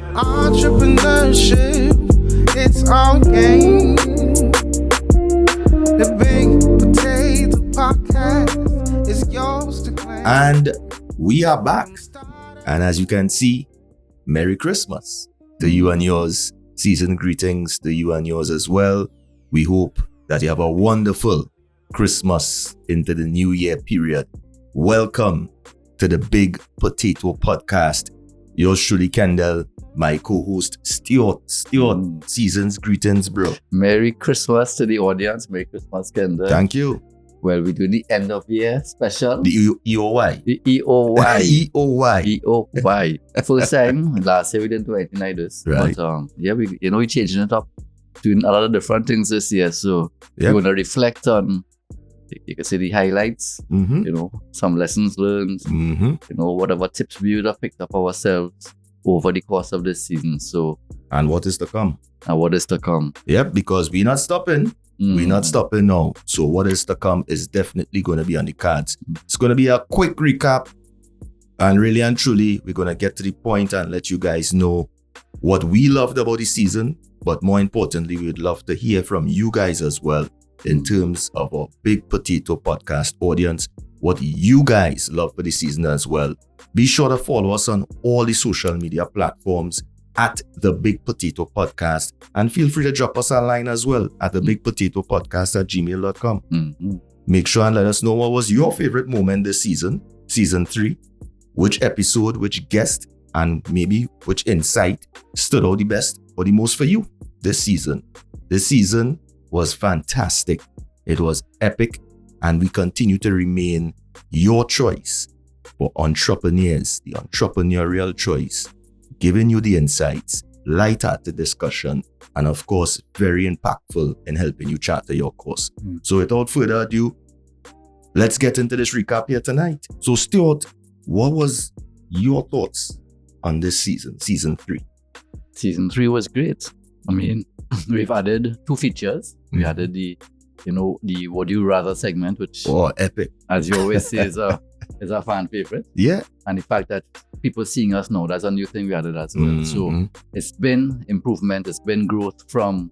Entrepreneurship, it's our game. The Big Potato Podcast is yours to claim. And we are back. And as you can see, Merry Christmas to you and yours. Season greetings to you and yours as well. We hope that you have a wonderful Christmas into the New Year period. Welcome to the Big Potato Podcast. Yours truly, Kendell, my co-host, Stuart. Season's greetings, bro. Merry Christmas to the audience. Merry Christmas, Kendell. Thank you. Well, we're doing the end of year special. The EOY. The EOY. EOY. EOY. First time. Last year we didn't do anything like this. Right. But we're changing it up, doing a lot of different things this year. So we're going to reflect on, you can say, the highlights, some lessons learned, whatever tips we would have picked up ourselves over the course of this season. So, and what is to come? Yep, because we're not stopping. We're not stopping now. So what is to come is definitely going to be on the cards. It's going to be a quick recap. And really and truly, we're going to get to the point and let you guys know what we loved about the season. But more importantly, we would love to hear from you guys as well in terms of our Big Potato Podcast audience, what you guys love for the season as well. Be sure to follow us on all the social media platforms at the Big Potato Podcast, and feel free to drop us a line as well at the Big Potato Podcast at gmail.com. Make sure and let us know what was your favorite moment this season 3, which episode, which guest, and maybe which insight stood out the best or the most for you this season. This season was fantastic. It was epic, and we continue to remain your choice for entrepreneurs, the entrepreneurial choice, giving you the insights, light-hearted discussion, and of course, very impactful in helping you charter your course. So without further ado, let's get into this recap here tonight. So Stuart, what was your thoughts on this season 3? Season 3 was great. I mean, we've added 2 features. We added the Would You Rather segment, which, epic, as you always say, is a fan favorite. Yeah. And the fact that people seeing us now, that's a new thing we added as well. So it's been improvement, it's been growth from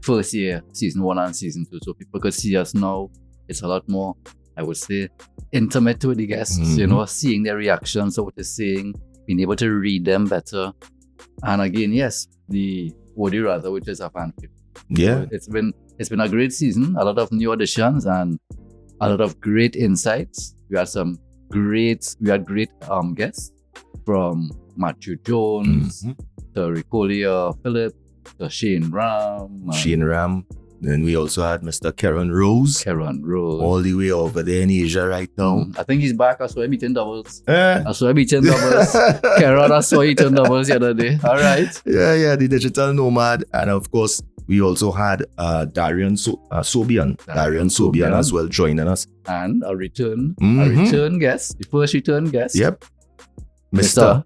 first year, season 1 and season 2. So people could see us now. It's a lot more, I would say, intimate with the guests, seeing their reactions to what they're saying, being able to read them better. And again, yes, the Would You Rather, which is a fan favorite. Yeah. So it's been a great season, a lot of new additions and a lot of great insights. We had great guests, from Matthew Jones to Ricqcolia, Phillip, to Shane Ram. Then we also had Mr. Keron Rose. All the way over there in Asia right now. I think he's back. I saw him eating doubles. Keron, I saw him eating doubles the other day. All right. Yeah, the digital nomad. And of course, we also had Darien Sobian. Darien Sobian as well joining us. And a return guest, the first return guest. Yep. Mr.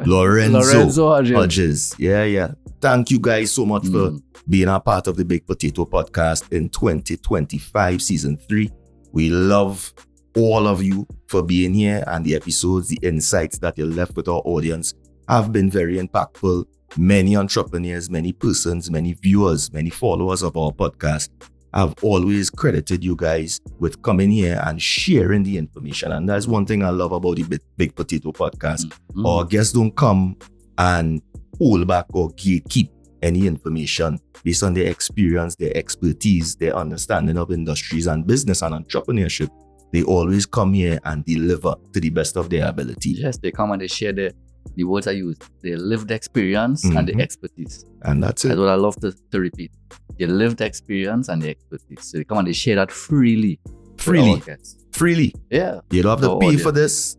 Lorenzo Hodges. Yeah. Thank you guys so much for being a part of the Big Potato Podcast in 2025 season 3. We love all of you for being here, and the episodes, the insights that you left with our audience have been very impactful. Many entrepreneurs, many persons, many viewers, many followers of our podcast have always credited you guys with coming here and sharing the information. And that's one thing I love about the Big Potato Podcast. Our guests don't come and hold back or gatekeep any information based on their experience, their expertise, their understanding of industries and business and entrepreneurship. They always come here and deliver to the best of their ability. Yes, they come and they share the words I use, their lived experience and the expertise. And that's it. That's what I love to repeat. Their lived experience and the expertise. So they come and they share that freely. Freely. Yeah. You don't have to pay for this.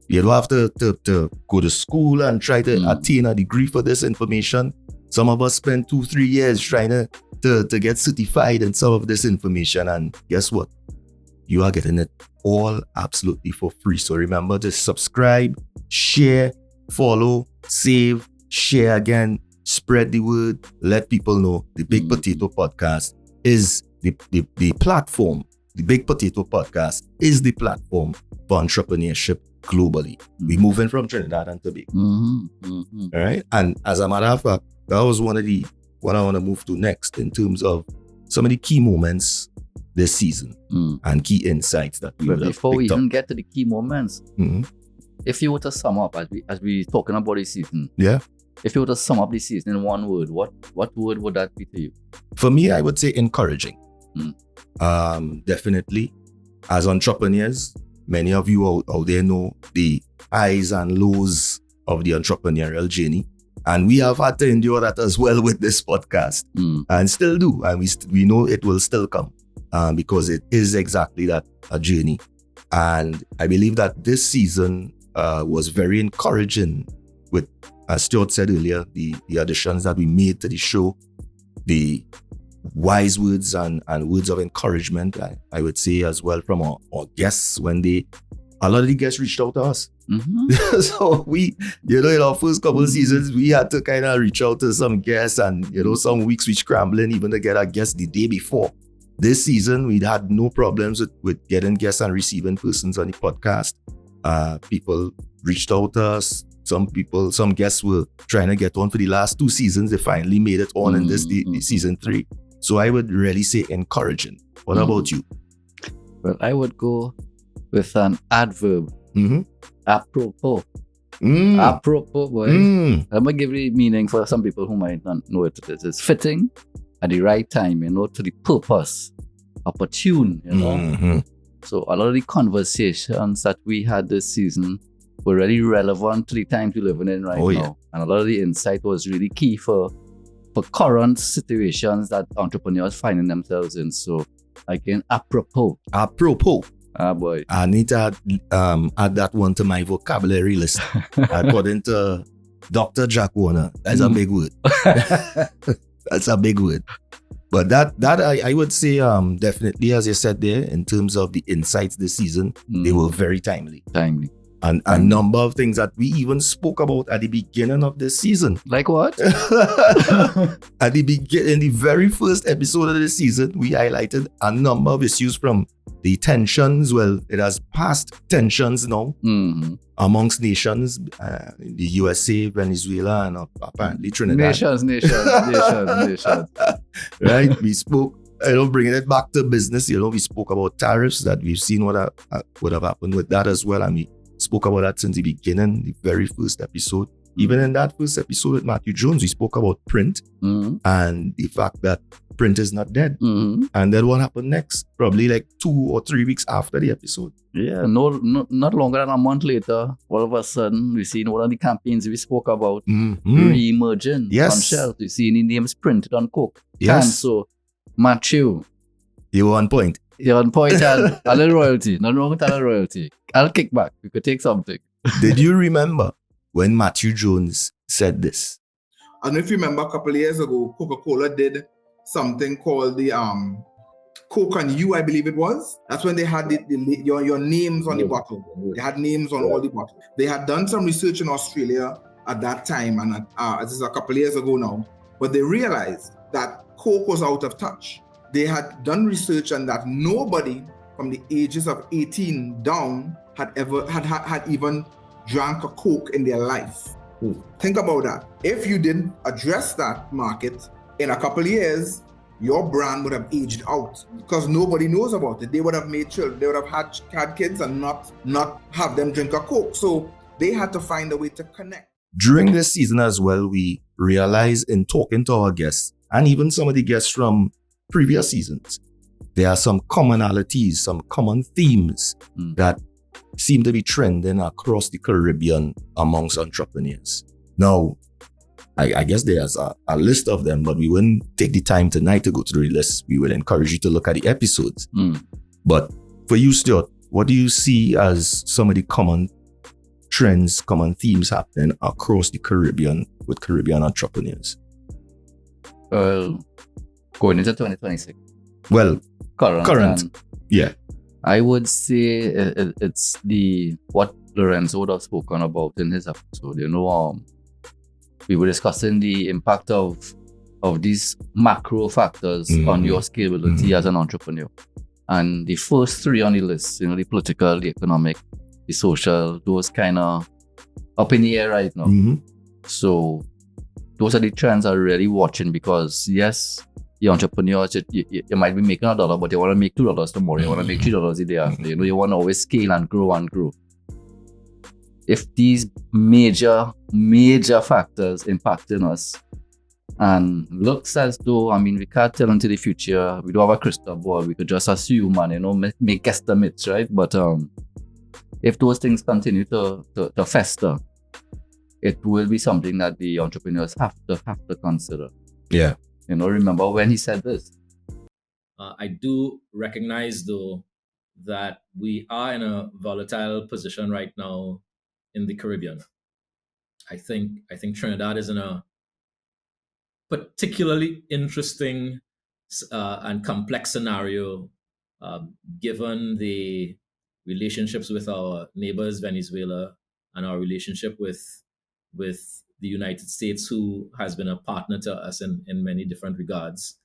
You don't have to go to school and try to attain a degree for this information. Some of us spend 2-3 years trying to get certified in some of this information. And guess what? You are getting it all absolutely for free. So remember to subscribe, share, follow, save, share again, spread the word, let people know the Big Potato Podcast is the platform the Big Potato Podcast is the platform for entrepreneurship globally. We're moving from Trinidad and Tobago. All right. And as a matter of fact, that was what I want to move to next in terms of some of the key moments this season and key insights that we But will have before we picked up. even get to the key moments, if you were to sum up as we talking about the season, if you were to sum up the season in one word, what word would that be to you? For me, I would say encouraging. Definitely. As entrepreneurs, many of you out there know the highs and lows of the entrepreneurial journey. And we have had to endure that as well with this podcast and still do. And we know it will still come because it is exactly that, a journey. And I believe that this season was very encouraging with, as Stuart said earlier, the additions that we made to the show, the wise words and words of encouragement, I would say as well from our guests when a lot of the guests reached out to us. So we, in our first couple of seasons, we had to kind of reach out to some guests and, some weeks we scrambling even to get our guests the day before. This season, we had no problems with getting guests and receiving persons on the podcast. People reached out to us. Some guests were trying to get on for the last 2 seasons. They finally made it on in this the season 3. So I would really say encouraging. What about you? Well, I would go with an adverb. Apropos. Apropos, boy. I'm going to give you meaning for some people who might not know what it is. It's fitting at the right time, to the purpose, opportune, So a lot of the conversations that we had this season were really relevant to the times we're living in right now. Yeah. And a lot of the insight was really key for current situations that entrepreneurs finding themselves in. So again, apropos. Ah, boy. I need to add that one to my vocabulary list. According to Dr. Jack Warner, that's a big word. That's a big word. But that I would say definitely, as you said there, in terms of the insights this season, they were very timely. And a number of things that we even spoke about at the beginning of this season. Like what? At the in the very first episode of the season, we highlighted a number of issues from the tensions. Well, it has passed tensions now amongst nations, in the USA, Venezuela, and apparently Trinidad. Nations. Right? We spoke, bringing it back to business, we spoke about tariffs that we've seen what would have happened with that as well. And we spoke about that since the beginning, the very first episode. Even in that first episode with Matthew Jones, we spoke about print and the fact that print is not dead. And then what happened next? Probably like 2 or 3 weeks after the episode. Yeah, not longer than a month later, all of a sudden, we've seen one of the campaigns we spoke about re-emerging on shelves. We've seen the names printed on Coke. Yes. And so, Matthew. You were on point. You're on point and a little royalty. Not wrong with a little royalty. I'll kick back. We could take something. Did you remember when Matthew Jones said this? I don't know if you remember a couple of years ago, Coca-Cola did something called the Coke and You, I believe it was. That's when they had your names on the bottle. They had names on all the bottles. They had done some research in Australia at that time, and this is a couple of years ago now, but they realized that Coke was out of touch. They had done research and that nobody from the ages of 18 down had even drank a Coke in their life. Think about that. If you didn't address that market, in a couple of years, your brand would have aged out because nobody knows about it. They would have made children, they would have had kids and not have them drink a Coke. So they had to find a way to connect. During this season as well, we realized in talking to our guests and even some of the guests from previous seasons, there are some commonalities, some common themes that seem to be trending across the Caribbean amongst entrepreneurs. Now, I guess there's a list of them, but we wouldn't take the time tonight to go through the list. We would encourage you to look at the episodes. But for you, Stuart, what do you see as some of the common trends, common themes happening across the Caribbean with Caribbean entrepreneurs? Well, going into 2026. Well, current. Yeah. I would say it's what Lorenzo would have spoken about in his episode. We were discussing the impact of these macro factors on your scalability as an entrepreneur. And the first three on the list, the political, the economic, the social, those kind of up in the air right now. So those are the trends I'm really watching, because yes, the entrepreneurs, you might be making $1, but you want to make $2 tomorrow. You want to make $3 the day after. You want to always scale and grow and grow. If these major factors impacting us, and looks as though, we can't tell into the future, we don't have a crystal ball, we could just assume and make estimates, right? But if those things continue to fester, it will be something that the entrepreneurs have to consider. Yeah. Remember when he said this? I do recognize, though, that we are in a volatile position right now in the Caribbean. I think Trinidad is in a particularly interesting and complex scenario, given the relationships with our neighbors, Venezuela, and our relationship with the United States, who has been a partner to us in many different regards,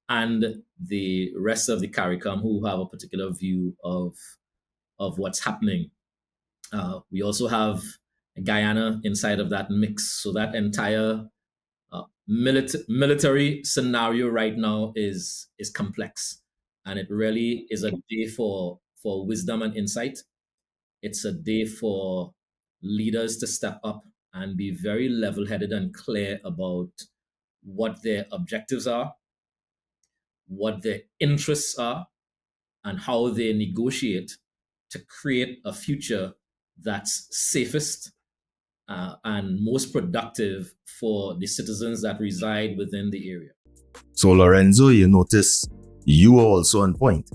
and the rest of the CARICOM, who have a particular view of what's happening. We also have Guyana inside of that mix. So that entire military scenario right now is complex, and it really is a day for wisdom and insight. It's a day for leaders to step up and be very level-headed and clear about what their objectives are, what their interests are, and how they negotiate to create a future that's safest and most productive for the citizens that reside within the area. So Lorenzo, you notice you are also on point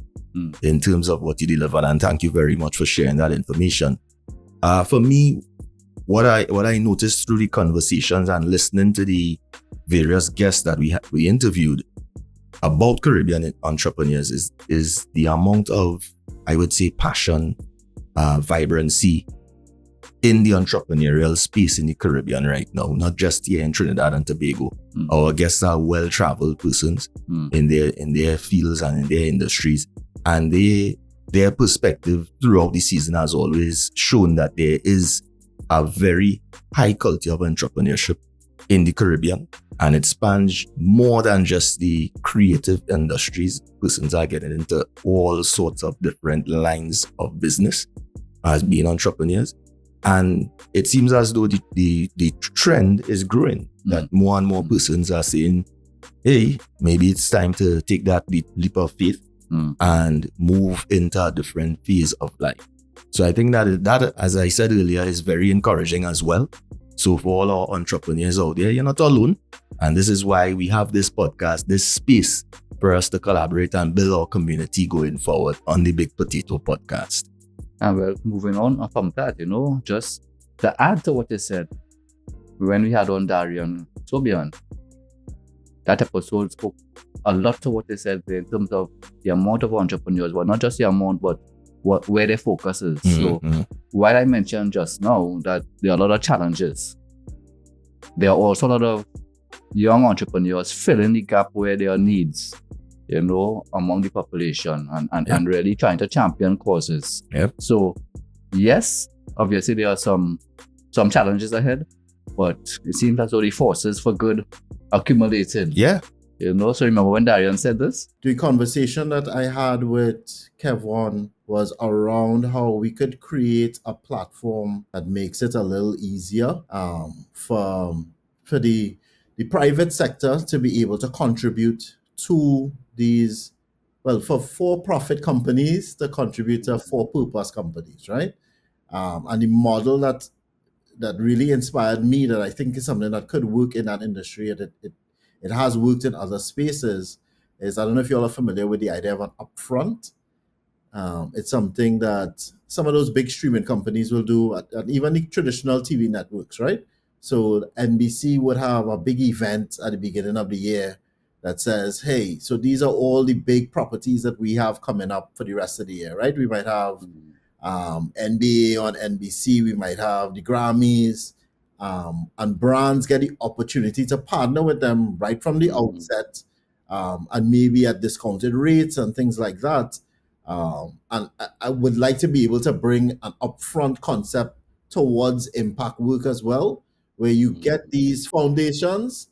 in terms of what you delivered, and thank you very much for sharing that information. For me, what I noticed through the conversations and listening to the various guests that we interviewed about Caribbean entrepreneurs is the amount of, I would say, passion, vibrancy in the entrepreneurial space in the Caribbean right now, not just here in Trinidad and Tobago. Our guests are well-traveled persons in their fields and in their industries, and their perspective throughout the season has always shown that there is a very high culture of entrepreneurship in the Caribbean, and it spans more than just the creative industries. Persons are getting into all sorts of different lines of business as being entrepreneurs. And it seems as though the trend is growing, that more and more persons are saying, hey, maybe it's time to take that leap of faith and move into a different phase of life. So I think that, as I said earlier, is very encouraging as well. So for all our entrepreneurs out there, you're not alone. And this is why we have this podcast, this space for us to collaborate and build our community going forward on the Big Potato Podcast. And well, moving on from that, just to add to what they said, when we had on Darien, Sobian, that episode spoke a lot to what they said in terms of the amount of entrepreneurs, well, not just the amount, but where their focus is. So while I mentioned just now that there are a lot of challenges, there are also a lot of young entrepreneurs filling the gap where there are needs, among the population and really trying to champion causes. Yep. So yes, obviously there are some challenges ahead, but it seems as though the forces for good accumulated. Yeah. So remember when Darien said this? The conversation that I had with Keron was around how we could create a platform that makes it a little easier for the private sector to be able to contribute to these, for for-profit companies to contribute to for-purpose companies, right? And the model that really inspired me, that I think is something that could work in that industry, and it has worked in other spaces, is, I don't know if you all are familiar with the idea of an upfront. It's something that some of those big streaming companies will do, and even the traditional TV networks, right? So NBC would have a big event at the beginning of the year that says, hey, so these are all the big properties that we have coming up for the rest of the year, right? We might have NBA on NBC, we might have the Grammys, and brands get the opportunity to partner with them right from the outset, and maybe at discounted rates and things like that. And I would like to be able to bring an upfront concept towards impact work as well, where you get these foundations,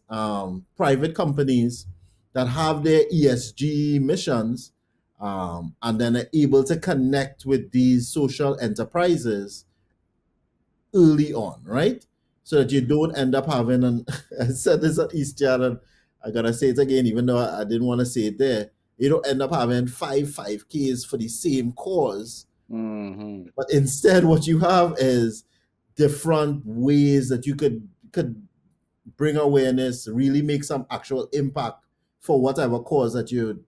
private companies that have their ESG missions, and then are able to connect with these social enterprises early on, right? So that you don't end up having an I said this at Easter, and I gotta say it again, even though I didn't want to say it there. You don't end up having 5Ks for the same cause, but instead what you have is different ways that you could bring awareness, really make some actual impact for whatever cause that you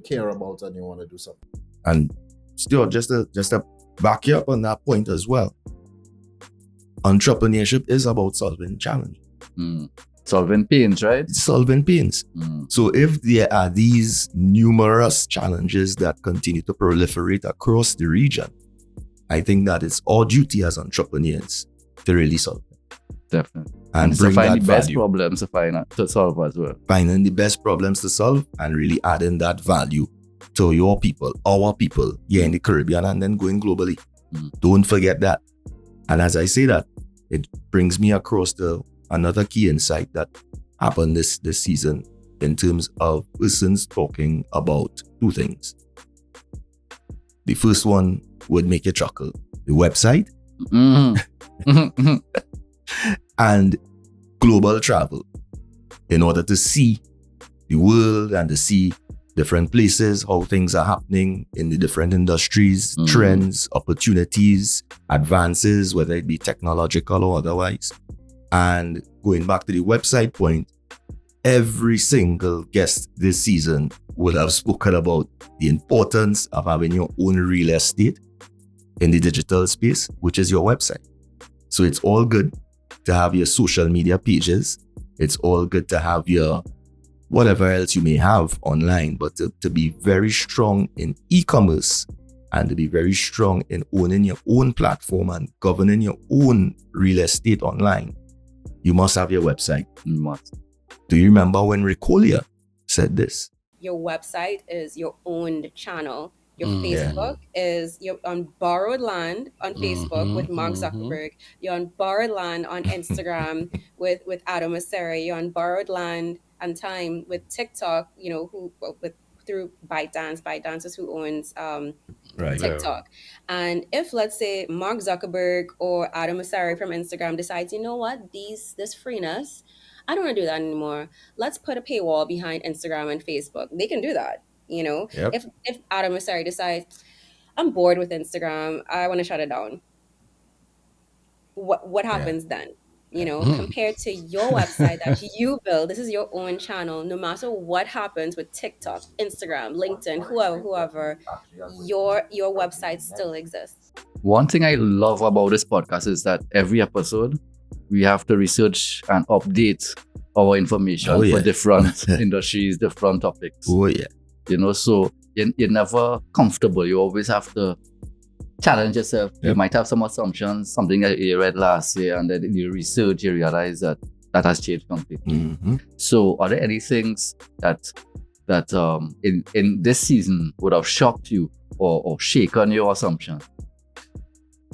care about and you want to do something. And still, just to back you up on that point as well, entrepreneurship is about solving challenges. Solving pains, right? Solving pains. So if there are these numerous challenges that continue to proliferate across the region, I think that it's our duty as entrepreneurs to really solve it. Definitely. And to bring find that the best value. problems to solve as well. Finding the best problems to solve and really adding that value to your people, our people here in the Caribbean, and then going globally. Don't forget that. And as I say that, it brings me across to another key insight that happened this season in terms of persons talking about two things. The first one would make you chuckle. The website and global travel, in order to see the world and to see different places, how things are happening in the different industries, trends, opportunities, advances, whether it be technological or otherwise. And going back to the website point, every single guest this season will have spoken about the importance of having your own real estate in the digital space, which is your website. So it's all good to have your social media pages. It's all good to have your whatever else you may have online, but to be very strong in e-commerce and to be very strong in owning your own platform and governing your own real estate online, you must have your website. You must. Do you remember when Ricqcolia said this? Your website is your owned channel. Your Facebook is you're on borrowed land on Facebook with Mark Zuckerberg. You're on borrowed land on Instagram with Adam Mosseri. You're on borrowed land and time with TikTok, through ByteDance is who owns TikTok. And if, let's say, Mark Zuckerberg or Adam Mosseri from Instagram decides, you know what, this freeness, I don't want to do that anymore. Let's put a paywall behind Instagram and Facebook. They can do that. If Adam Mosseri decides, I'm bored with Instagram, I want to shut it down. What happens then? Compared to your website that you build, this is your own channel. No matter what happens with TikTok, Instagram, LinkedIn, whoever, your website still exists. One thing I love about this podcast is that every episode we have to research and update our information for different industries, different topics. So you're never comfortable. You always have to challenge yourself. You might have some assumptions, something that you read last year, and then you research, you realize that has changed completely. So are there any things that in this season would have shocked you or shaken your assumption?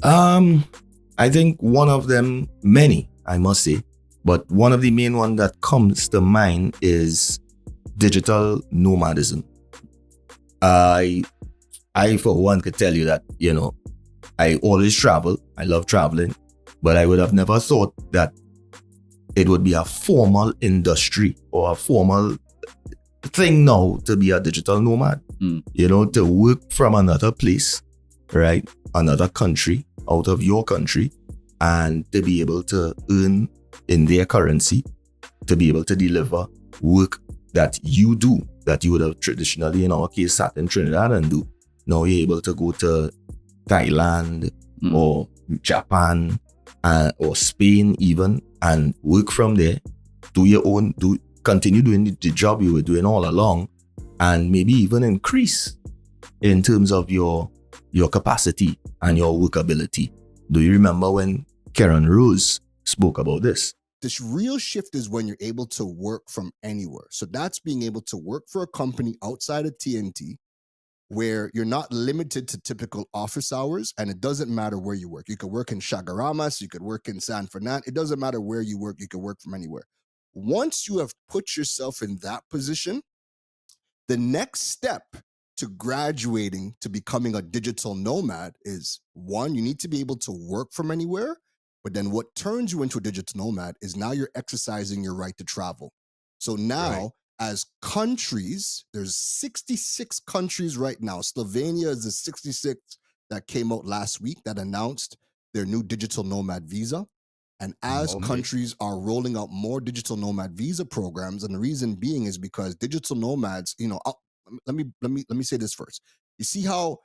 I think one of them, many, I must say, but one of the main one that comes to mind is digital nomadism. I for one could tell you that, I always travel. I love traveling, but I would have never thought that it would be a formal industry or a formal thing now to be a digital nomad. To work from another place, right? Another country, out of your country, and to be able to earn in their currency, to be able to deliver work that you do, that you would have traditionally, in our case, sat in Trinidad and do. Now you're able to go to Thailand or Japan or Spain even, and work from there, continue doing the job you were doing all along, and maybe even increase in terms of your capacity and your workability. Do you remember when Keron Rose spoke about this? This real shift is when you're able to work from anywhere. So that's being able to work for a company outside of TNT, where you're not limited to typical office hours, and it doesn't matter where you work. You could work in Chagaramas, you could work in San Fernando. It doesn't matter where you work. You could work from anywhere. Once you have put yourself in that position, the next step to graduating to becoming a digital nomad is, one, you need to be able to work from anywhere. But then what turns you into a digital nomad is now you're exercising your right to travel. So now, as countries, there's 66 countries right now. Slovenia is the 66th that came out last week that announced their new digital nomad visa. And as countries are rolling out more digital nomad visa programs, and the reason being is because digital nomads, let me say this first. You see how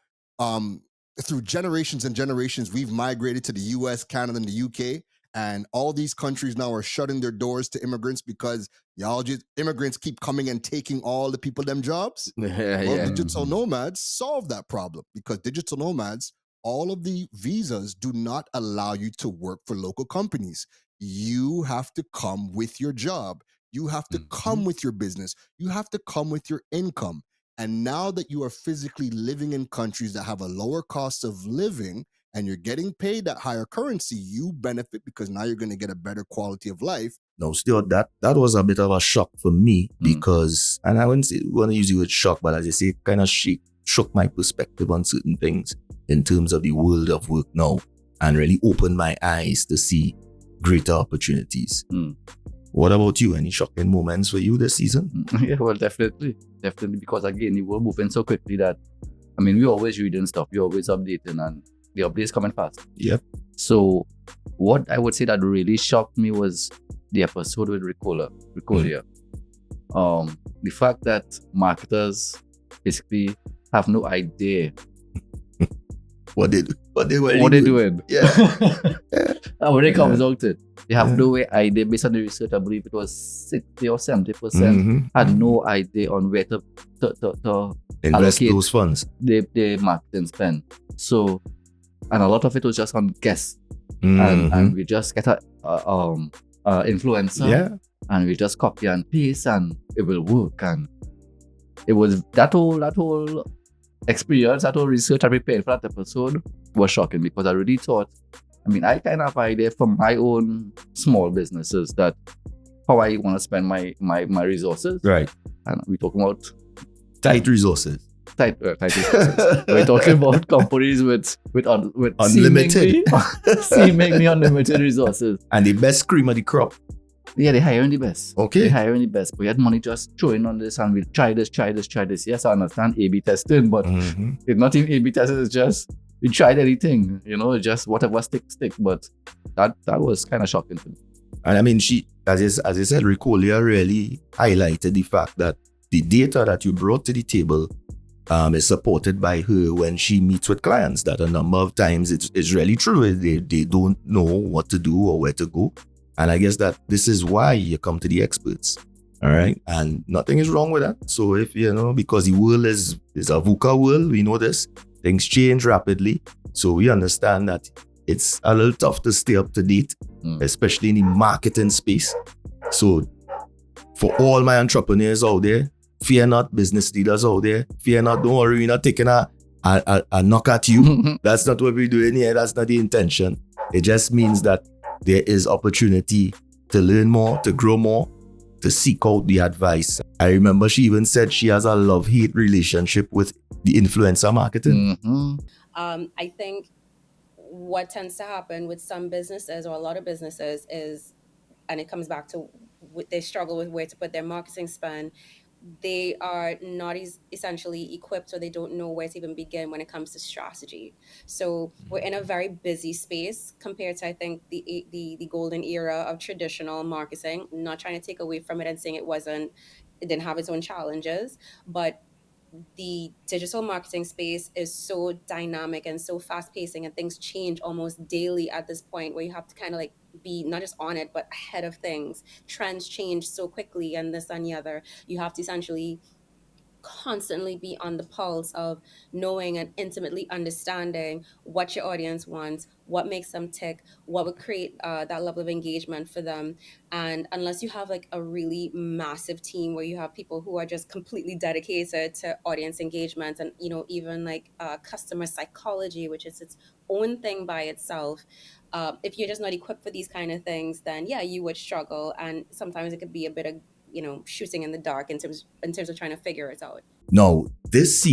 through generations and generations we've migrated to the US, Canada, and the UK, and all these countries now are shutting their doors to immigrants because immigrants keep coming and taking all the people them jobs. Digital nomads solve that problem, because digital nomads, all of the visas do not allow you to work for local companies. You have to come with your job. You have to come with your business. You have to come with your income. And now that you are physically living in countries that have a lower cost of living and you're getting paid that higher currency, you benefit because now you're going to get a better quality of life. No, still that was a bit of a shock for me because, and I want to use the word shock, but as I say, it kind of shook my perspective on certain things in terms of the world of work now, and really opened my eyes to see greater opportunities. What about you? Any shocking moments for you this season? Yeah, well, definitely, because again, the world moving so quickly that, I mean, we always reading stuff, we always updating, and the updates coming fast. Yep. So what I would say that really shocked me was the episode with Ricqcolia. The fact that marketers basically have no idea what they're doing. Yeah. And when it comes out to it, they have no idea. Based on the research, I believe it was 60 or 70% had no idea on where to invest those funds, the marketing spend. So, and a lot of it was just on guess, and we just get a influencer, and we just copy and paste, and it will work. And it was that whole experience, that whole research I prepared for that episode was shocking, because I really thought, I mean, I kind of have idea from my own small businesses that how I want to spend my resources. Right. And we're talking about tight resources. Tight resources. We're talking about companies with unlimited, seemingly unlimited resources. And the best cream of the crop. Yeah, they're hiring the best. Okay. They're hiring the best. We had money just throwing on this, and we'll try this. Yes, I understand A/B testing, but it's not even A/B testing, it's just we tried anything, just whatever stick. But that was kind of shocking to me. And I mean, she, as I said, Ricqcolia really highlighted the fact that the data that you brought to the table is supported by her when she meets with clients, that a number of times it's really true. They don't know what to do or where to go. And I guess that this is why you come to the experts. All right. And nothing is wrong with that. So if, because the world is a VUCA world, we know this, things change rapidly. So we understand that it's a little tough to stay up to date, especially in the marketing space. So for all my entrepreneurs out there, fear not, business leaders out there, fear not, don't worry, we're not taking a knock at you. That's not what we're doing here. That's not the intention. It just means that there is opportunity to learn more, to grow more, to seek out the advice. I remember she even said she has a love-hate relationship with the influencer marketing. I think what tends to happen with some businesses, or a lot of businesses, is, and it comes back to they struggle with where to put their marketing spend. They are not essentially equipped, or they don't know where to even begin when it comes to strategy. So we're in a very busy space compared to, I think, the golden era of traditional marketing. I'm not trying to take away from it and saying it didn't have its own challenges, but the digital marketing space is so dynamic and so fast pacing, and things change almost daily at this point, where you have to kind of like be not just on it, but ahead of things. Trends change so quickly, and this and the other. You have to essentially constantly be on the pulse of knowing and intimately understanding what your audience wants, what makes them tick, what would create that level of engagement for them. And unless you have like a really massive team where you have people who are just completely dedicated to audience engagement and, you know, even like customer psychology, which is its own thing by itself. If you're just not equipped for these kind of things, then yeah, you would struggle. And sometimes it could be a bit of, you know, shooting in the dark in terms of trying to figure it out. Now, this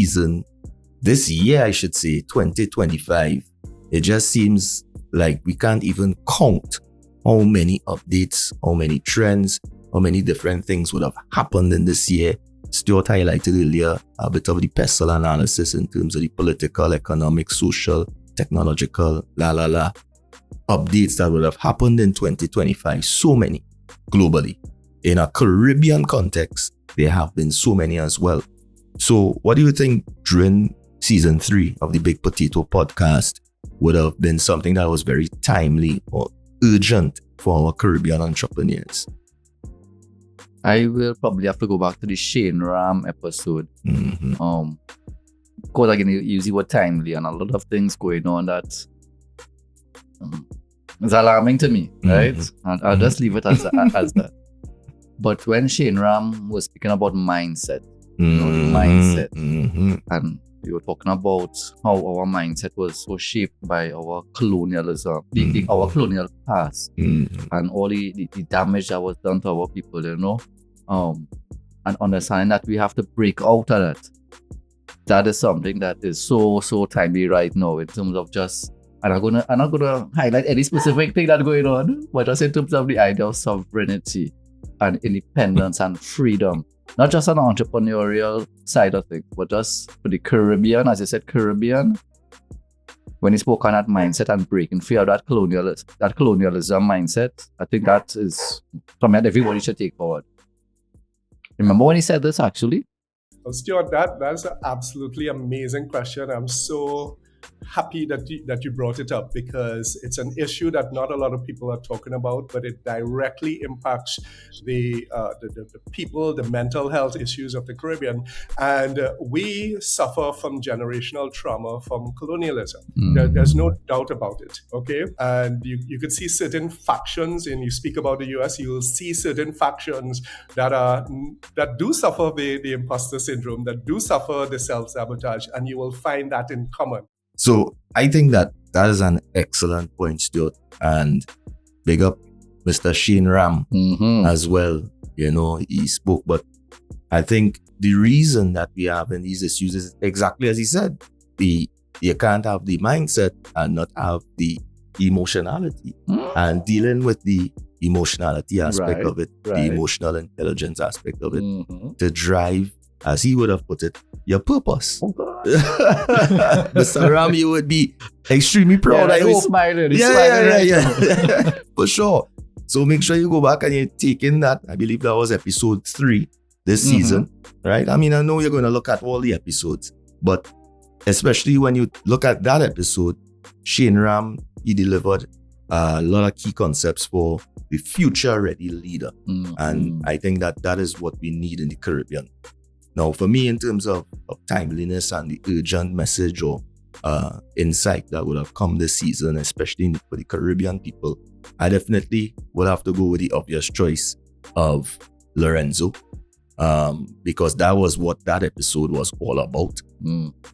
year, I should say, 2025, it just seems like we can't even count how many updates, how many trends, how many different things would have happened in this year. Stuart highlighted earlier a bit of the pestle analysis in terms of the political, economic, social, technological, updates that would have happened in 2025. So many globally. In a Caribbean context, there have been so many as well. So what do you think during season 3 of the Big Potato podcast would have been something that was very timely or urgent for our Caribbean entrepreneurs? I will probably have to go back to the Shane Ram episode. Because again, you use the word timely and a lot of things going on that is alarming to me, right? And I'll just leave it as that. But when Shane Ram was speaking about mindset, the mindset, and we were talking about how our mindset was so shaped by our colonialism, our colonial past, and all the damage that was done to our people, you know, and understanding that we have to break out of that. That is something that is so timely right now in terms of just, and I'm not gonna highlight any specific thing that's going on, but just in terms of the idea of sovereignty and independence and freedom. Not just on the entrepreneurial side of things, but just for the Caribbean, as I said, Caribbean, when he spoke on that mindset and breaking free of that colonialism mindset, I think that is something that everybody should take forward. Remember when he said this actually? Well, Stuart, that's an absolutely amazing question. I'm so happy that you brought it up because it's an issue that not a lot of people are talking about, but it directly impacts the people, the mental health issues of the Caribbean, and we suffer from generational trauma from colonialism. There's no doubt about it. Okay, and you could see certain factions, and you speak about the U.S., you'll see certain factions that do suffer the imposter syndrome, that do suffer the self-sabotage, and you will find that in common. So I think that is an excellent point, Stuart, and big up Mr. Shane Ram as well. You know, he spoke, but I think the reason that we are having these issues is exactly as he said. You can't have the mindset and not have the emotionality, and dealing with the emotionality aspect of it, the emotional intelligence aspect of it, to drive, as he would have put it, your purpose. Mr. Ram, you would be extremely proud. I hope. Smiling. Yeah. For sure. So make sure you go back and you take in that. I believe that was episode 3 this season, right? I mean, I know you're going to look at all the episodes, but especially when you look at that episode, Shane Ram, he delivered a lot of key concepts for the future-ready leader. And I think that is what we need in the Caribbean. Now, for me, in terms of timeliness and the urgent message or insight that would have come this season, especially for the Caribbean people, I definitely would have to go with the obvious choice of Lorenzo, because that was what that episode was all about.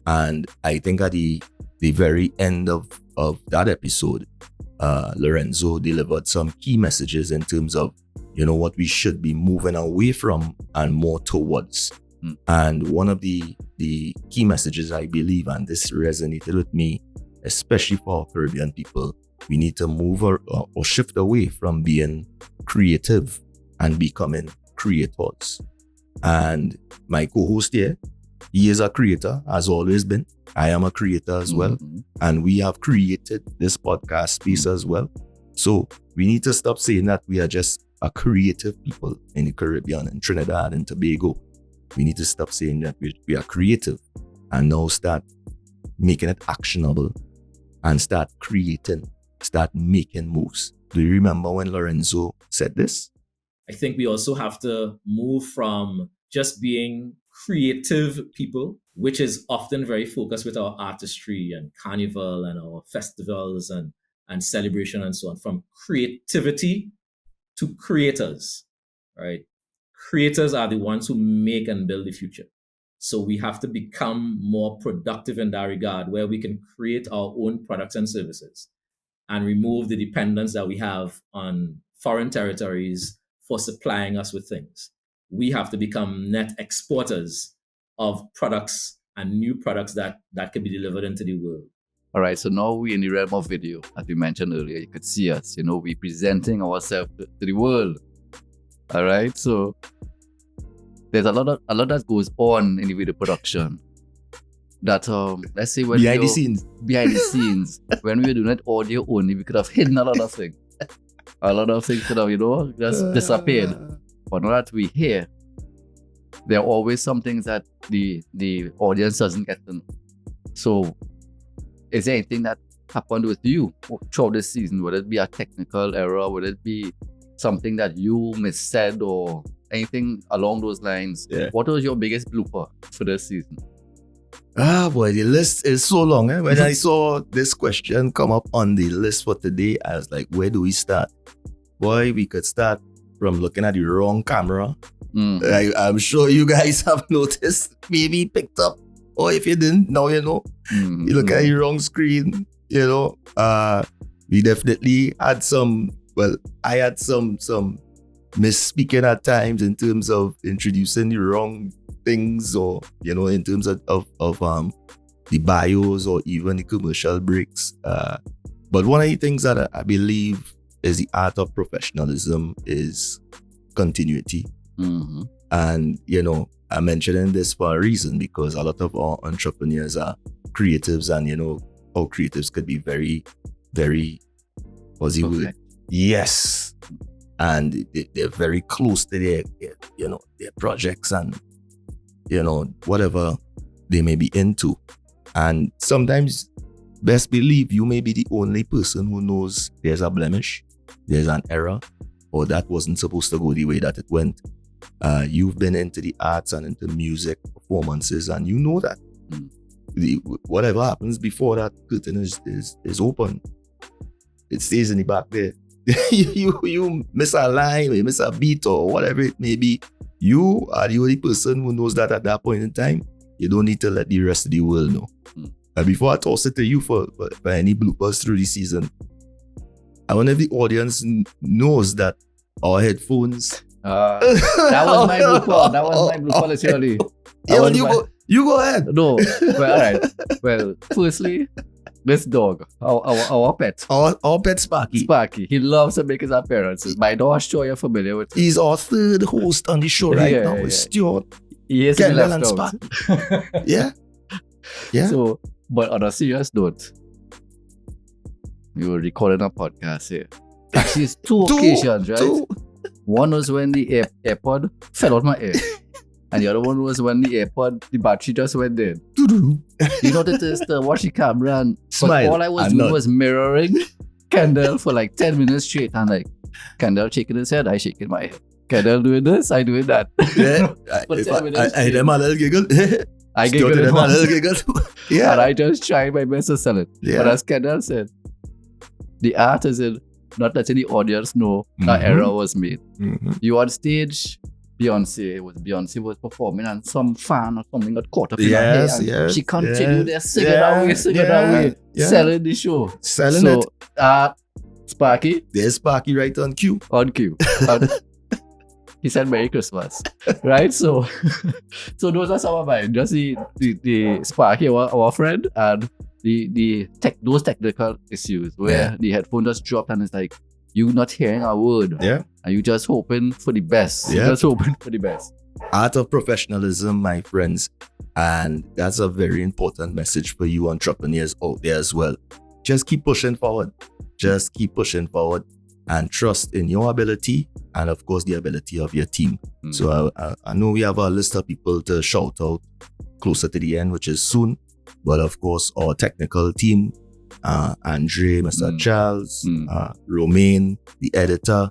And I think at the very end of that episode, Lorenzo delivered some key messages in terms of, you know, what we should be moving away from and more towards. And one of the key messages, I believe, and this resonated with me, especially for our Caribbean people, we need to move or shift away from being creative and becoming creators. And my co-host here, he is a creator, has always been. I am a creator as well. And we have created this podcast space as well. So we need to stop saying that we are just a creative people in the Caribbean, in Trinidad and Tobago. We need to stop saying that we are creative and now start making it actionable and start creating, start making moves. Do you remember when Lorenzo said this? I think we also have to move from just being creative people, which is often very focused with our artistry and carnival and our festivals and celebration and so on, from creativity to creators, right? Creators are the ones who make and build the future. So we have to become more productive in that regard, where we can create our own products and services and remove the dependence that we have on foreign territories for supplying us with things. We have to become net exporters of products and new products that can be delivered into the world. All right, so now we're in the realm of video. As we mentioned earlier, you could see us, we're presenting ourselves to the world. All right, so there's a lot that goes on in the video production. That let's say when behind the scenes, when we were doing it audio only, we could have hidden a lot of things. A lot of things could have, just disappeared. But now that we hear, there are always some things that the audience doesn't get to know. So, is there anything that happened with you throughout this season? Would it be a technical error? Would it be something that you missaid or anything along those lines? Yeah. What was your biggest blooper for this season? Boy, the list is so long. When I saw this question come up on the list for today, I was like, where do we start? Boy, we could start from looking at the wrong camera. I'm sure you guys have noticed, maybe picked up, or if you didn't, now you know. You look at the wrong screen, we definitely had I had some misspeaking at times in terms of introducing the wrong things, or in terms of the bios or even the commercial breaks. But one of the things that I believe is the art of professionalism is continuity. And I'm mentioning this for a reason, because a lot of our entrepreneurs are creatives, and our creatives could be very, very, what's the word? Yes. And they're very close to their projects and whatever they may be into. And sometimes, best believe, you may be the only person who knows there's a blemish, there's an error, or that wasn't supposed to go the way that it went. You've been into the arts and into music performances, and you know that whatever happens before that curtain is open, it stays in the back there. you miss a line, or you miss a beat, or whatever it may be, you are the only person who knows that at that point in time. You don't need to let the rest of the world know. And before I toss it to you for any bloopers through the season, I wonder if the audience knows that our headphones. That was my blooper. That was my blooper, literally. You go ahead. No, well, all right. Well, firstly, this dog, our pet. Our pet Sparky. He loves to make his appearances. My dog, sure you're familiar with him. He's our third host on the show right now with Stuart, He is Kendell, and left Sparky. Yeah. So, but on a serious note, we were recording a podcast here. Actually, it's two occasions, right? Two. One was when the AirPod fell out my ear. And the other one was when the battery just went dead. You noticed to watch the camera, and Smile. all I was doing was mirroring Kendell for like 10 minutes straight. And like, Kendell shaking his head, I shaking my head. Kendell doing this, I doing that. Yeah. I them a little giggle. I Stuart giggled them a little giggle. Yeah. And I just tried my best to sell it. Yeah. But as Kendell said, the art is in not letting the audience know that error was made. You on stage, Beyonce was performing, and some fan or something got caught up in her hair. And she continued there singing that way, selling the show. Selling it. Sparky. There's Sparky right on cue. And he said Merry Christmas. Right? So those are some of mine. Just the Sparky, our friend, and those technical issues where the headphone just dropped and it's like, you not hearing a word. Yeah. And you just hoping for the best. Yeah. You just hoping for the best. Art of professionalism, my friends. And that's a very important message for you entrepreneurs out there as well. Just keep pushing forward. Just keep pushing forward and trust in your ability and, of course, the ability of your team. So I know we have a list of people to shout out closer to the end, which is soon. But, of course, our technical team, Andre, Mr. Charles, Romaine, the editor,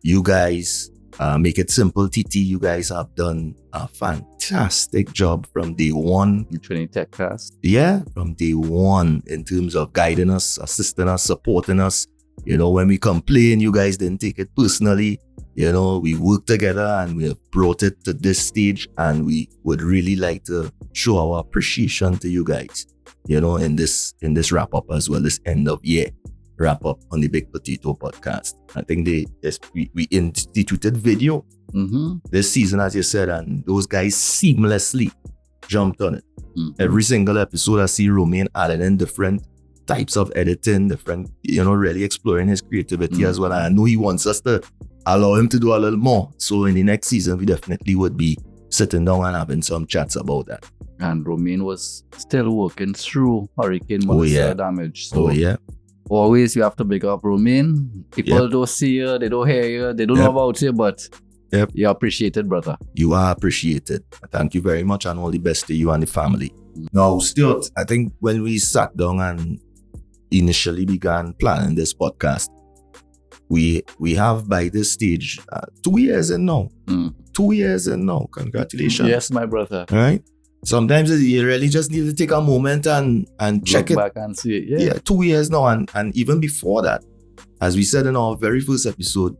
you guys, Make It Simple, TT, you guys have done a fantastic job from day one. The Trinity Tech Cast. Yeah, from day one in terms of guiding us, assisting us, supporting us. You know, when we complain, you guys didn't take it personally. You know, we worked together and we have brought it to this stage, and we would really like to show our appreciation to you guys, you know, in this wrap up as well, this end of year wrap up on the Big Potato podcast. I think we instituted video this season, as you said, and those guys seamlessly jumped on it. Every single episode I see Romain adding in different types of editing, different, you know, really exploring his creativity as well. And I know he wants us to allow him to do a little more. So in the next season, we definitely would be sitting down and having some chats about that. And Romain was still working through Hurricane Melissa damage. So always you have to big up Romain. People don't see you, they don't hear you, they don't know about you, but you're appreciated, brother. You are appreciated. Thank you very much, and all the best to you and the family. Now, Stuart, I think when we sat down and initially began planning this podcast, we have by this stage 2 years in now. 2 years in now. Congratulations. Yes, my brother. All right. Sometimes you really just need to take a moment and check it. Look back and see it. Yeah, 2 years now. And even before that, as we said in our very first episode,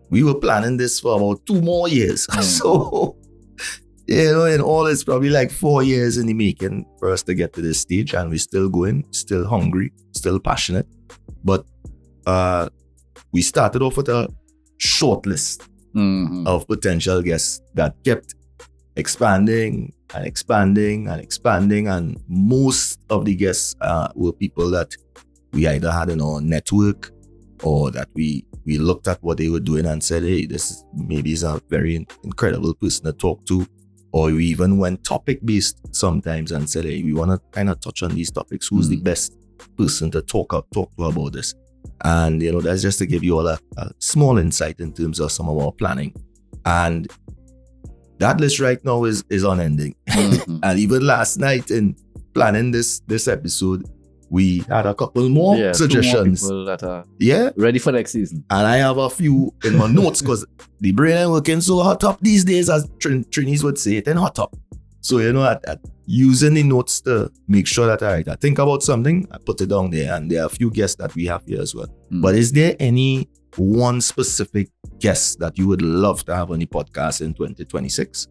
we were planning this for about 2 more years. So, you know, in all, it's probably like 4 years in the making for us to get to this stage. And we're still going, still hungry, still passionate. But we started off with a short list of potential guests that kept expanding and expanding and expanding. And most of the guests were people that we either had in our network or that we looked at what they were doing and said, hey, this maybe is a very incredible person to talk to. Or we even went topic-based sometimes and said, hey, we want to kind of touch on these topics. Who's the best person to talk to about this? And, you know, that's just to give you all a small insight in terms of some of our planning. And that list right now is unending. And even last night in planning this episode, we had a couple more suggestions. 2 more people that are ready for next season. And I have a few in my notes because the brain ain't working so hot up these days, as Trinis would say it, and hot up. So, you know, at using the notes to make sure that I think about something, I put it down there. And there are a few guests that we have here as well. But is there any one specific guest that you would love to have on the podcast in 2026?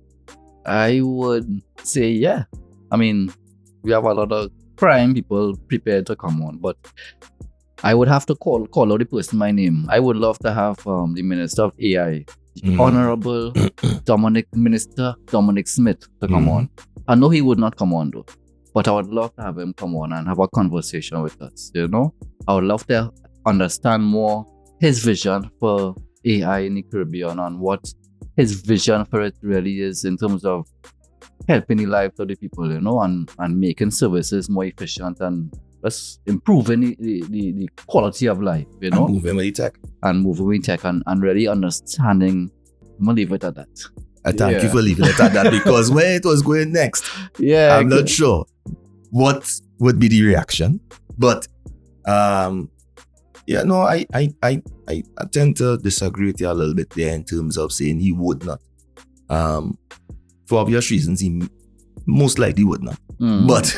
I would say, yeah. I mean, we have a lot of prime people prepared to come on, but I would have to call out the person by name. I would love to have the Minister of AI, Honorable Minister Dominic Smith, to come on. I know he would not come on though, but I would love to have him come on and have a conversation with us. You know, I would love to understand more his vision for AI in the Caribbean and what his vision for it really is in terms of helping the lives of the people, you know, and making services more efficient and just improving the quality of life, you know. And moving with tech. And really understanding. I'm going to leave it at that. I thank you for leaving it at that, because where it was going next, I'm not sure what would be the reaction. But I tend to disagree with you a little bit there in terms of saying he would not. For obvious reasons, he most likely would not. But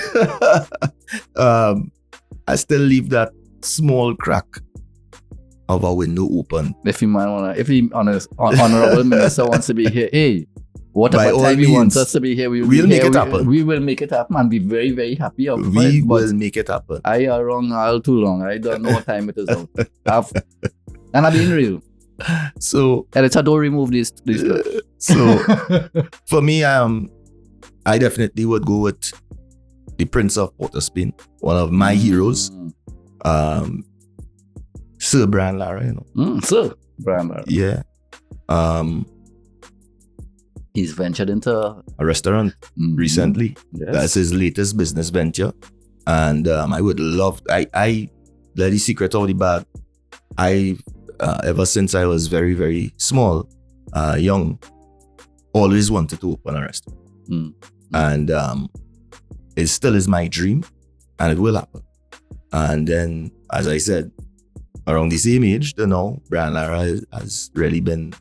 I still leave that small crack of a window open. If the honorable minister wants to be here, hey, whatever time he wants us to be here, we'll make it happen. We will make it happen and be very, very happy. We will make it happen. I are wrong all too long. I don't know what time it is out. And I'm being real. So editor, don't remove this. So for me, I definitely would go with the Prince of Port of Spain, one of my heroes, Sir Brian Lara, you know. Sir Brian Lara. Yeah. He's ventured into a restaurant recently. Yes. That's his latest business venture. And I would love, I let the secret of the bag. Ever since I was very, very small, young, always wanted to open a restaurant. And it still is my dream, and it will happen. And then, as I said, around the same age, you know, Brian Lara has really been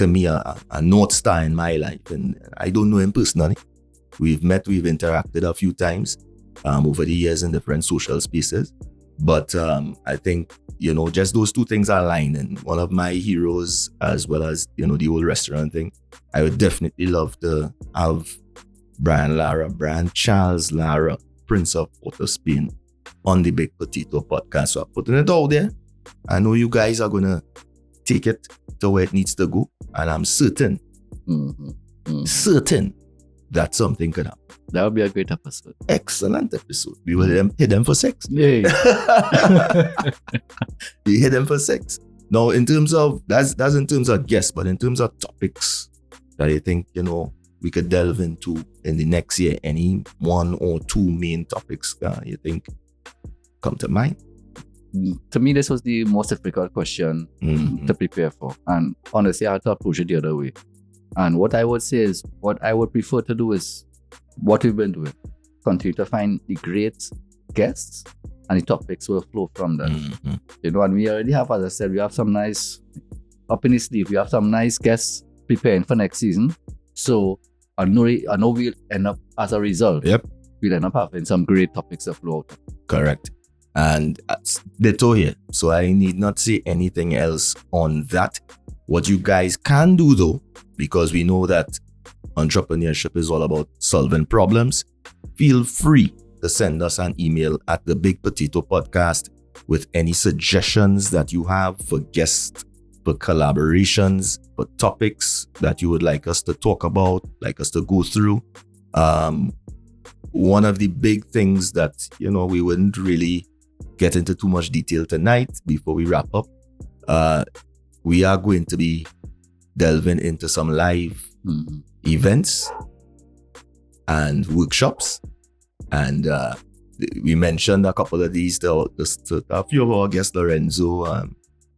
to me, a North Star in my life. And I don't know him personally. We've met, we've interacted a few times over the years in different social spaces. But I think, just those two things are aligning. One of my heroes, as well as, the whole restaurant thing. I would definitely love to have Brian Charles Lara, Prince of Port of Spain, on the Big Potato podcast. So I'm putting it out there. I know you guys are going to take it to where it needs to go. And I'm certain that something could happen. That would be a great episode. Excellent episode. We will hit them for 6. Yay. We hit them for 6. Now, in terms of, that's in terms of guests, but in terms of topics that I think, we could delve into in the next year, any 1 or 2 main topics you think come to mind? To me, this was the most difficult question to prepare for. And honestly, I had to approach it the other way. And what I would say is, what I would prefer to do is what we've been doing. Continue to find the great guests, and the topics will flow from them. And we already have, as I said, we have some nice, up in the sleeve, we have some nice guests preparing for next season. So I know we'll end up, as a result, we'll end up having some great topics to flow out. Correct. And ditto here. So I need not say anything else on that. What you guys can do though, because we know that entrepreneurship is all about solving problems, feel free to send us an email at the Big Potato Podcast with any suggestions that you have for guests, for collaborations, for topics that you would like us to talk about, like us to go through. One of the big things that, we wouldn't really get into too much detail tonight before we wrap up. We are going to be delving into some live events and workshops. And we mentioned a couple of these to a few of our guests, Lorenzo,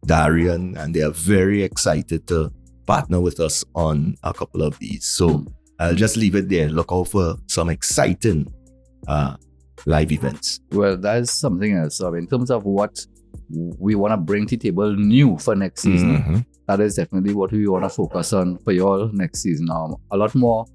Darien, and they are very excited to partner with us on a couple of these. So I'll just leave it there. Look out for some exciting live events. Well, that is something else. So in terms of what we want to bring to the table new for next season, that is definitely what we want to focus on for you all next season. A lot more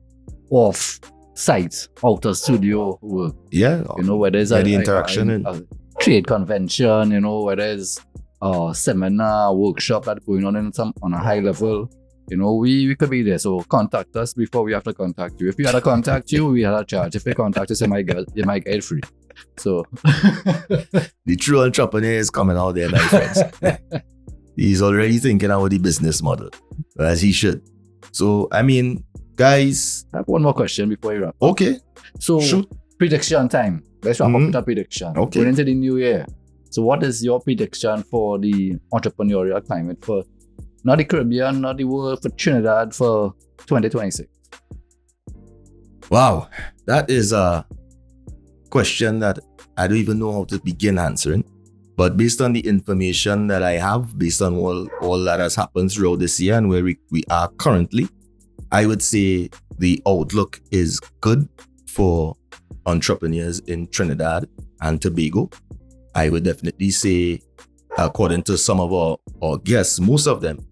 off-site, out-of-studio work. Yeah. Whether it's the interaction a trade convention, whether it's a seminar, workshop that's going on on a high level. We could be there. So contact us before we have to contact you. If we had to contact you, we had a charge. If they contact us, you might get it free. So the true entrepreneur is coming out there, my friends. He's already thinking about the business model, as he should. So, guys, I have one more question before you wrap. Okay. So, shoot. Prediction time. Let's wrap up with a prediction. Okay. Going into the new year. So, what is your prediction for the entrepreneurial climate for not the Caribbean, not the world, for Trinidad for 2026? Wow, that is a question that I don't even know how to begin answering. But based on the information that I have, based on all that has happened throughout this year and where we are currently, I would say the outlook is good for entrepreneurs in Trinidad and Tobago. I would definitely say, according to some of our guests, most of them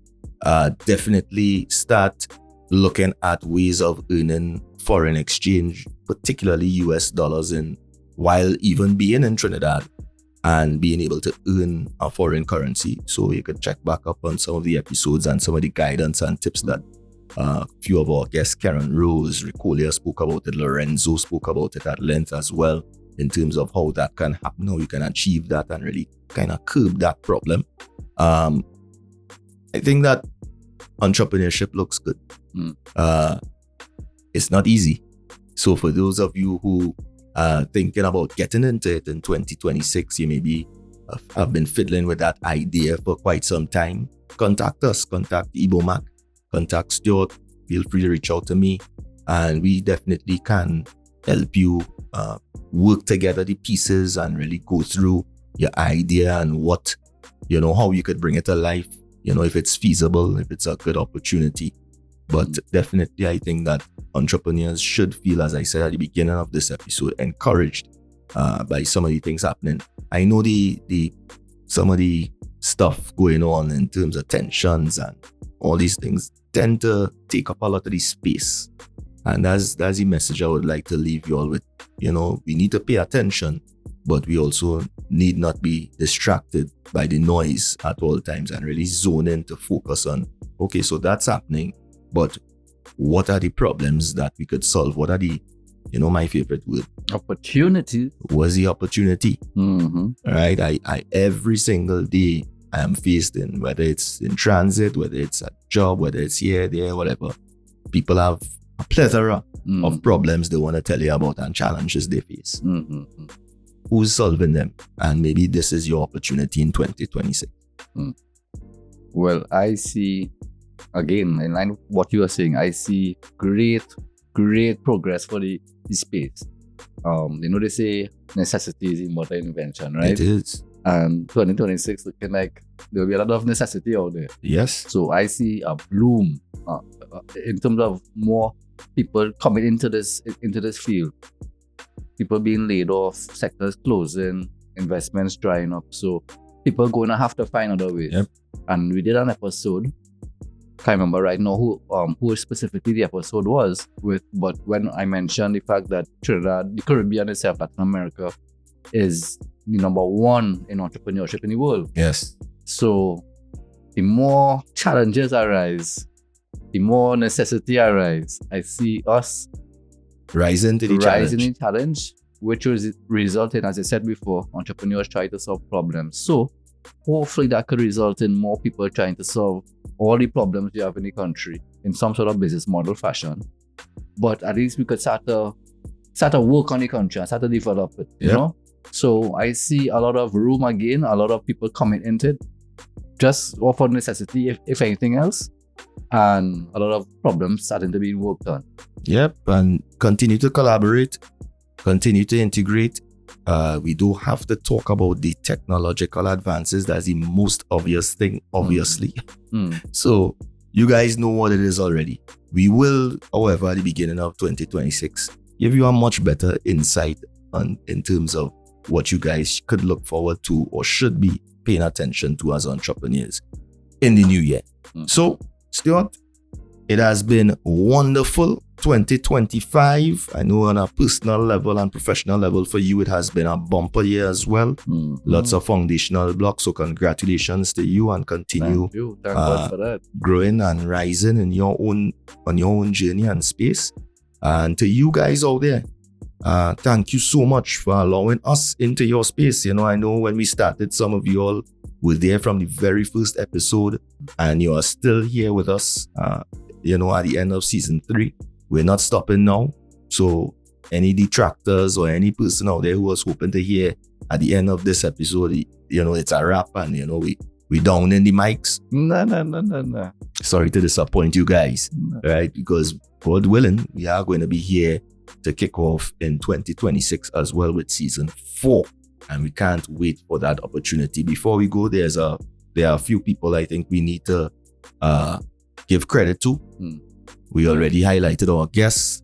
definitely start looking at ways of earning foreign exchange, particularly US dollars, while even being in Trinidad and being able to earn a foreign currency. So you could check back up on some of the episodes and some of the guidance and tips that a few of our guests, Keron, Ricqcolia spoke about it, Lorenzo spoke about it at length as well, in terms of how that can happen, how you can achieve that and really kind of curb that problem. I think that entrepreneurship looks good. It's not easy. So for those of you who are thinking about getting into it in 2026, you maybe have been fiddling with that idea for quite some time, contact us, contact Ibomac, contact Stuart. Feel free to reach out to me, and we definitely can help you work together the pieces and really go through your idea and what, how you could bring it to life, if it's feasible, if it's a good opportunity. But definitely, I think that entrepreneurs should feel, as I said at the beginning of this episode, encouraged by some of the things happening. I know some of the stuff going on in terms of tensions and all these things tend to take up a lot of the space. And that's the message I would like to leave you all with. You know, we need to pay attention, but we also need not be distracted by the noise at all times and really zone in to focus on, okay, so that's happening, but what are the problems that we could solve? What are the, you know, my favorite word? Opportunity. What's the opportunity? Mm-hmm. Right? I every single day I am faced in, whether it's in transit, whether it's a job, whether it's here, there, whatever. People have a plethora of problems they want to tell you about and challenges they face. Mm-hmm. Who's solving them? And maybe this is your opportunity in 2026. Well, I see, again, in line with what you are saying, I see great progress for the space. You know, they say necessity is the mother of invention, right? It is. And 2026 looking like there will be a lot of necessity out there. Yes. So I see a bloom in terms of more people coming into this field. People being laid off, sectors closing, investments drying up. So people are going to have to find other ways. Yep. And we did an episode. Can't remember right now who specifically the episode was with, but when I mentioned the fact that Trinidad, the Caribbean itself, Latin America, is the number one in entrepreneurship in the world. Yes. So the more challenges arise, the more necessity arise. I see us rising to the challenge, which will result in, as I said before, entrepreneurs try to solve problems. So hopefully that could result in more people trying to solve all the problems we have in the country in some sort of business model fashion. But at least we could start to work on the country and start to develop it, you know? So I see a lot of room again, a lot of people coming into it, just for necessity, if anything else, and a lot of problems starting to be worked on. Yep, and continue to collaborate, continue to integrate. We do have to talk about the technological advances. That's the most obvious thing, obviously. So you guys know what it is already. We will, however, at the beginning of 2026, give you a much better insight in terms of what you guys could look forward to or should be paying attention to as entrepreneurs in the new year. So, Stuart, it has been wonderful 2025. I know on a personal level and professional level for you, it has been a bumper year as well. Lots of foundational blocks. So congratulations to you and continue Thank you. Thank God for that. growing and rising in on your own journey and space. And to you guys out there, thank you so much for allowing us into your space. You know, I know when we started, some of you all were there from the very first episode, and you are still here with us, you know, at the end of season 3. We're not stopping now. So any detractors or any person out there who was hoping to hear at the end of this episode, you know, it's a wrap and, you know, we down in the mics. No. Sorry to disappoint you guys, right? Because God willing, we are going to be here to kick off in 2026 as well with season 4. And we can't wait for that opportunity. Before we go, there are a few people I think we need to give credit to. We already highlighted our guests.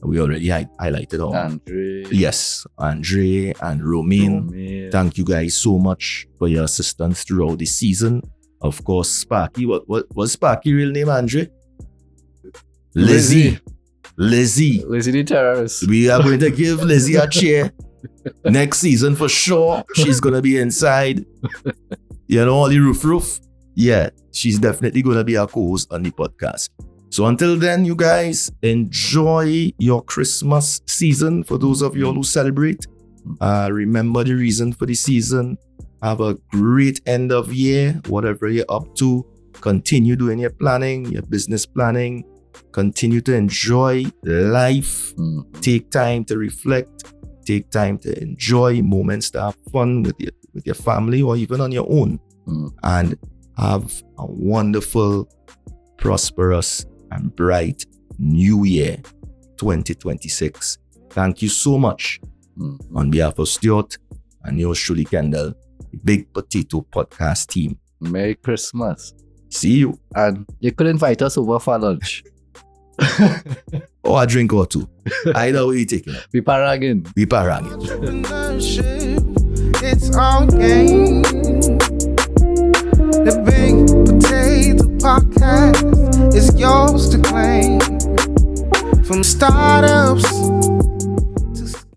We already highlighted our Andre. Yes, Andre and Romain. Thank you guys so much for your assistance throughout the season. Of course, Sparky. What's Sparky real name, Andre? Lizzie the terrorist. We are going to give Lizzie a chair next season for sure. She's going to be inside. You know, all the roof. Yeah, she's definitely going to be our co-host on the podcast. So until then, you guys, enjoy your Christmas season. For those of you all who celebrate, remember the reason for the season. Have a great end of year, whatever you're up to. Continue doing your planning, your business planning. Continue to enjoy life. Take time to reflect. Take time to enjoy moments to have fun with your family or even on your own. And have a wonderful, prosperous, and bright new year 2026. Thank you so much on behalf of Stuart and yours truly, Kendell, the Big Potato Podcast team. Merry Christmas. See you. And you could invite us over for lunch. Or a drink or two. Either way you take it. We paragging. Entrepreneurship, it's all game. The Big Potato Podcast is your from startups